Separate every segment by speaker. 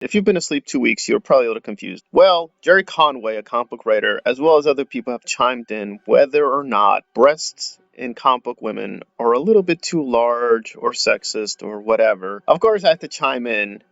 Speaker 1: If you've been asleep 2 weeks, you're probably a little confused. Well, Gerry Conway, a comic book writer, as well as other people have chimed in whether or not breasts in comic book women are a little bit too large or sexist or whatever. Of course, I have to chime in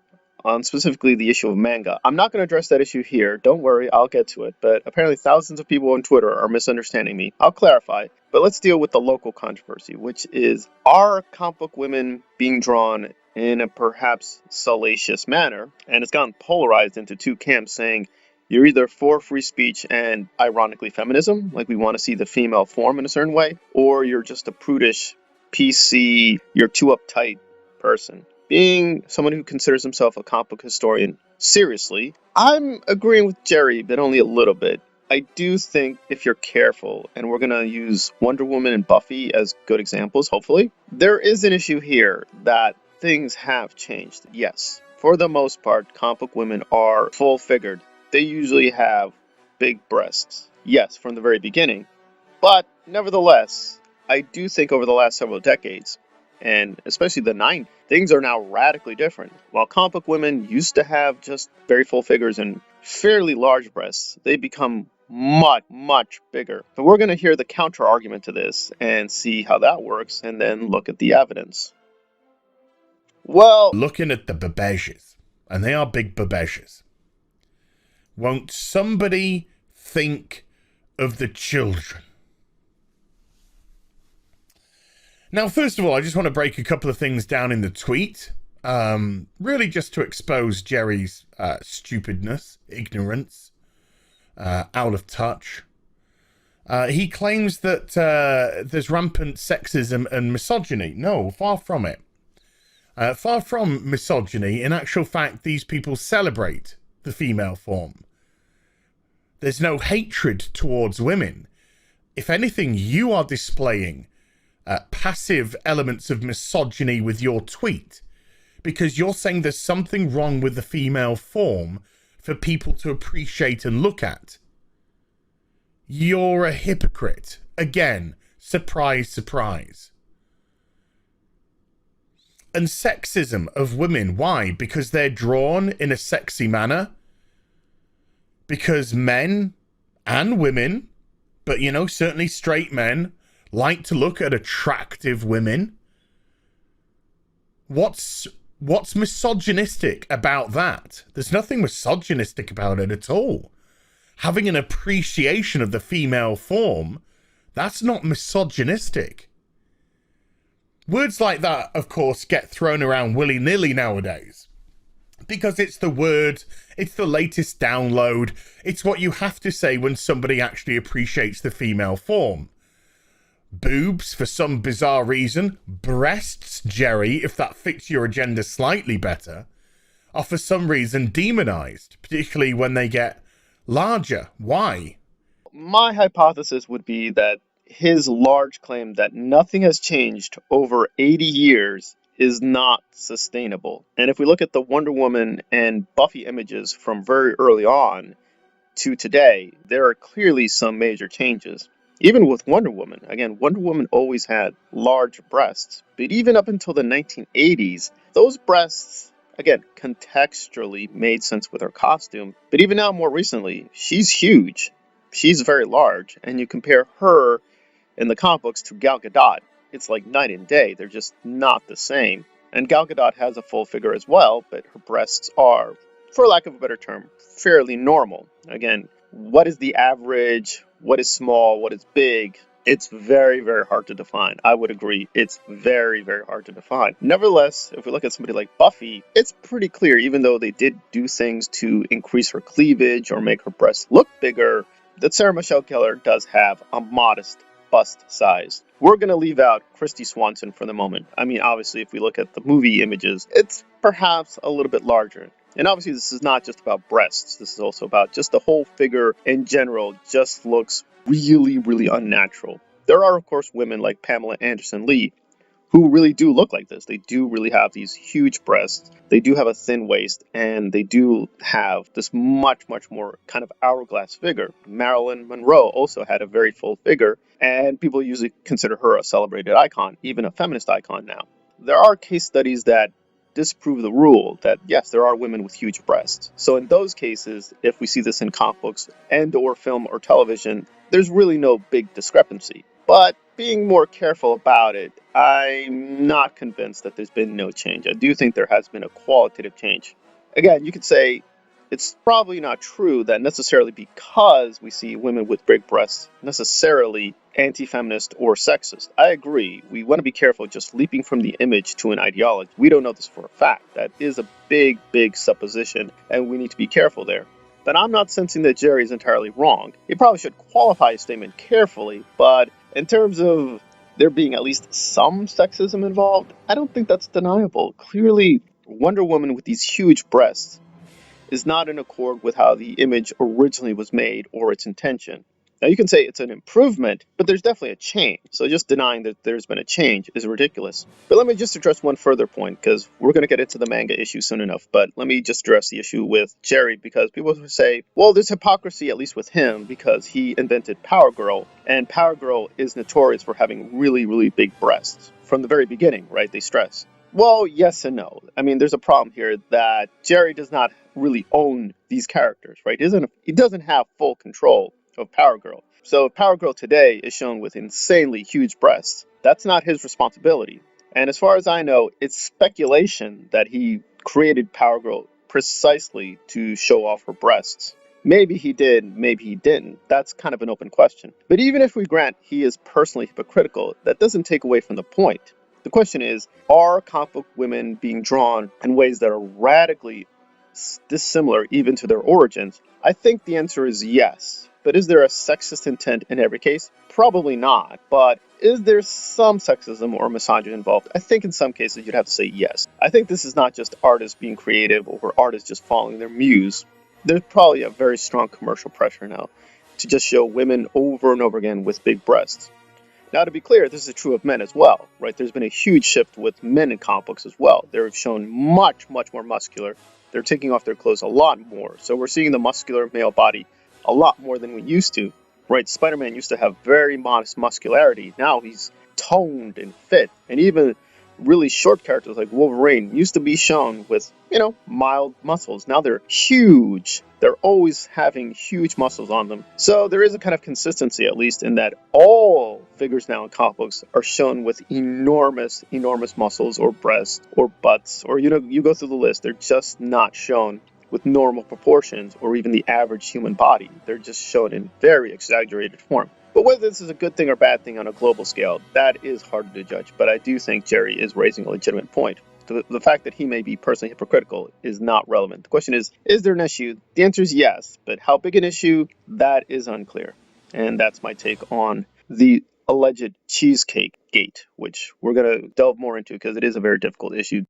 Speaker 1: on specifically the issue of manga. I'm not going to address that issue here. Don't worry, I'll get to it. But apparently, thousands of people on Twitter are misunderstanding me. I'll clarify. But let's deal with the local controversy, which is, are comic book women being drawn in a perhaps salacious manner? And it's gotten polarized into two camps, saying you're either for free speech and, ironically, feminism, like we want to see the female form in a certain way, or you're just a prudish, PC, you're too uptight person. Being someone who considers himself a comic book historian, seriously, I'm agreeing with Gerry, but only a little bit. I do think if you're careful, and we're going to use Wonder Woman and Buffy as good examples, hopefully, there is an issue here that things have changed. Yes, for the most part, comic book women are full-figured. They usually have big breasts. Yes, from the very beginning. But nevertheless, I do think over the last several decades, and especially the 90s, things are now radically different. While comic book women used to have just very full figures and fairly large breasts, they become much, much bigger. But we're going to hear the counter argument to this and see how that works, and then look at the evidence. Well,
Speaker 2: looking at the babeges, and they are big babeges, won't somebody think of the children? Now, first of all, I just want to break a couple of things down in the tweet, really just to expose Gerry's stupidness, ignorance, out of touch. He claims that there's rampant sexism and misogyny. No, far from it. Far from misogyny. In actual fact, these people celebrate the female form. There's no hatred towards women. If anything, you are displaying passive elements of misogyny with your tweet, because you're saying there's something wrong with the female form for people to appreciate and look at. You're a hypocrite. Again, surprise, surprise. And sexism of women, why? Because they're drawn in a sexy manner? Because men and women, but you know, certainly straight men, like to look at attractive women? What's misogynistic about that? There's nothing misogynistic about it at all. Having an appreciation of the female form, that's not misogynistic. Words like that, of course, get thrown around willy-nilly nowadays. Because it's the word, it's the latest download, it's what you have to say when somebody actually appreciates the female form. Boobs, for some bizarre reason, breasts, Gerry, if that fits your agenda slightly better, are for some reason demonized, particularly when they get larger. Why?
Speaker 1: my hypothesis would be that his large claim that nothing has changed over 80 years is not sustainable. And if we look at the Wonder Woman and Buffy images from very early on to today, there are clearly some major changes. Even with Wonder Woman, again, Wonder Woman always had large breasts, but even up until the 1980s, those breasts, again, contextually made sense with her costume. But even now, more recently, she's huge. She's very large, and you compare her in the comic books to Gal Gadot, it's like night and day. They're just not the same. And Gal Gadot has a full figure as well, but her breasts are, for lack of a better term, fairly normal. Again, what is the average? What is small? What is big? It's very, very hard to define. I would agree. It's very, very hard to define. Nevertheless, if we look at somebody like Buffy, it's pretty clear, even though they did do things to increase her cleavage or make her breasts look bigger, that Sarah Michelle Gellar does have a modest bust size. We're going to leave out Christy Swanson for the moment. I mean, obviously, if we look at the movie images, it's perhaps a little bit larger. And obviously, this is not just about breasts. This is also about just the whole figure in general just looks really, really unnatural. There are, of course, women like Pamela Anderson Lee who really do look like this. They do really have these huge breasts. They do have a thin waist, and they do have this much, much more kind of hourglass figure. Marilyn Monroe also had a very full figure, and people usually consider her a celebrated icon, even a feminist icon now. There are case studies that disprove the rule that yes, there are women with huge breasts. So in those cases, if we see this in comic books and or film or television, there's really no big discrepancy. But being more careful about it, I'm not convinced that there's been no change. I do think there has been a qualitative change. Again, you could say it's probably not true that necessarily because we see women with big breasts, necessarily anti-feminist or sexist. I agree. We want to be careful just leaping from the image to an ideology. We don't know this for a fact. That is a big, big supposition, and we need to be careful there. But I'm not sensing that Gerry is entirely wrong. He probably should qualify his statement carefully, but in terms of there being at least some sexism involved, I don't think that's deniable. Clearly, Wonder Woman with these huge breasts is not in accord with how the image originally was made or its intention. Now, you can say it's an improvement, but there's definitely a change. So just denying that there's been a change is ridiculous. But let me just address one further point, because we're going to get into the manga issue soon enough. But let me just address the issue with Gerry, because people say, well, there's hypocrisy, at least with him, because he invented Power Girl, and Power Girl is notorious for having really, really big breasts. From the very beginning, right? They stress. Well, yes and no. I mean, there's a problem here that Gerry does not really own these characters, right? He doesn't have full control of Power Girl. So if Power Girl today is shown with insanely huge breasts, that's not his responsibility. And as far as I know, it's speculation that he created Power Girl precisely to show off her breasts. Maybe he did, maybe he didn't. That's kind of an open question. But even if we grant he is personally hypocritical, that doesn't take away from the point. The question is, are comic book women being drawn in ways that are radically dissimilar even to their origins? I think the answer is yes. But is there a sexist intent in every case? Probably not. But is there some sexism or misogyny involved? I think in some cases you'd have to say yes. I think this is not just artists being creative or artists just following their muse. There's probably a very strong commercial pressure now to just show women over and over again with big breasts. Now, to be clear, this is true of men as well, right? There's been a huge shift with men in comic books as well. They're shown much, much more muscular. They're taking off their clothes a lot more. So we're seeing the muscular male body a lot more than we used to, right? Spider-Man used to have very modest muscularity. Now he's toned and fit. And even really short characters like Wolverine used to be shown with, mild muscles. Now they're huge. They're always having huge muscles on them. So there is a kind of consistency, at least, in that all figures now in comic books are shown with enormous, enormous muscles or breasts or butts, or, you go through the list. They're just not shown with normal proportions or even the average human body. They're just shown in very exaggerated form. But whether this is a good thing or bad thing on a global scale, that is hard to judge. But I do think Gerry is raising a legitimate point. The fact that he may be personally hypocritical is not relevant. The question is there an issue? The answer is yes, but how big an issue? That is unclear. And that's my take on the alleged cheesecake gate, which we're going to delve more into because it is a very difficult issue.